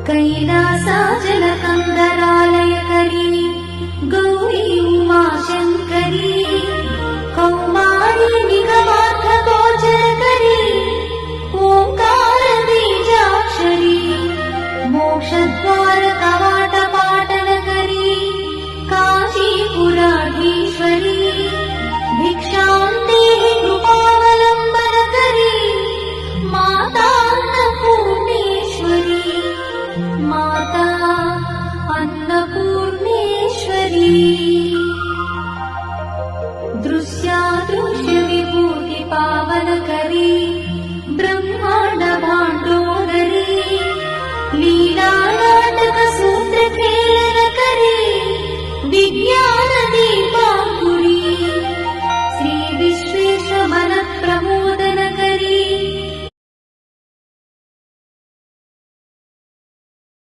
कैलासाचलकन्दरालयकरी गौरी उमाशङ्करी कौमारी निगमार्थगोचरकरी ओङ्कारबीजाक्षरी मोक्षद्वारकवाटपाटनकरी काशीपुराधीश्वरी भिक्षां देहि कृपावलम्बनकरी माता अन्नपूर्णेश्वरी माता अन्नपूर्णेश्वरी।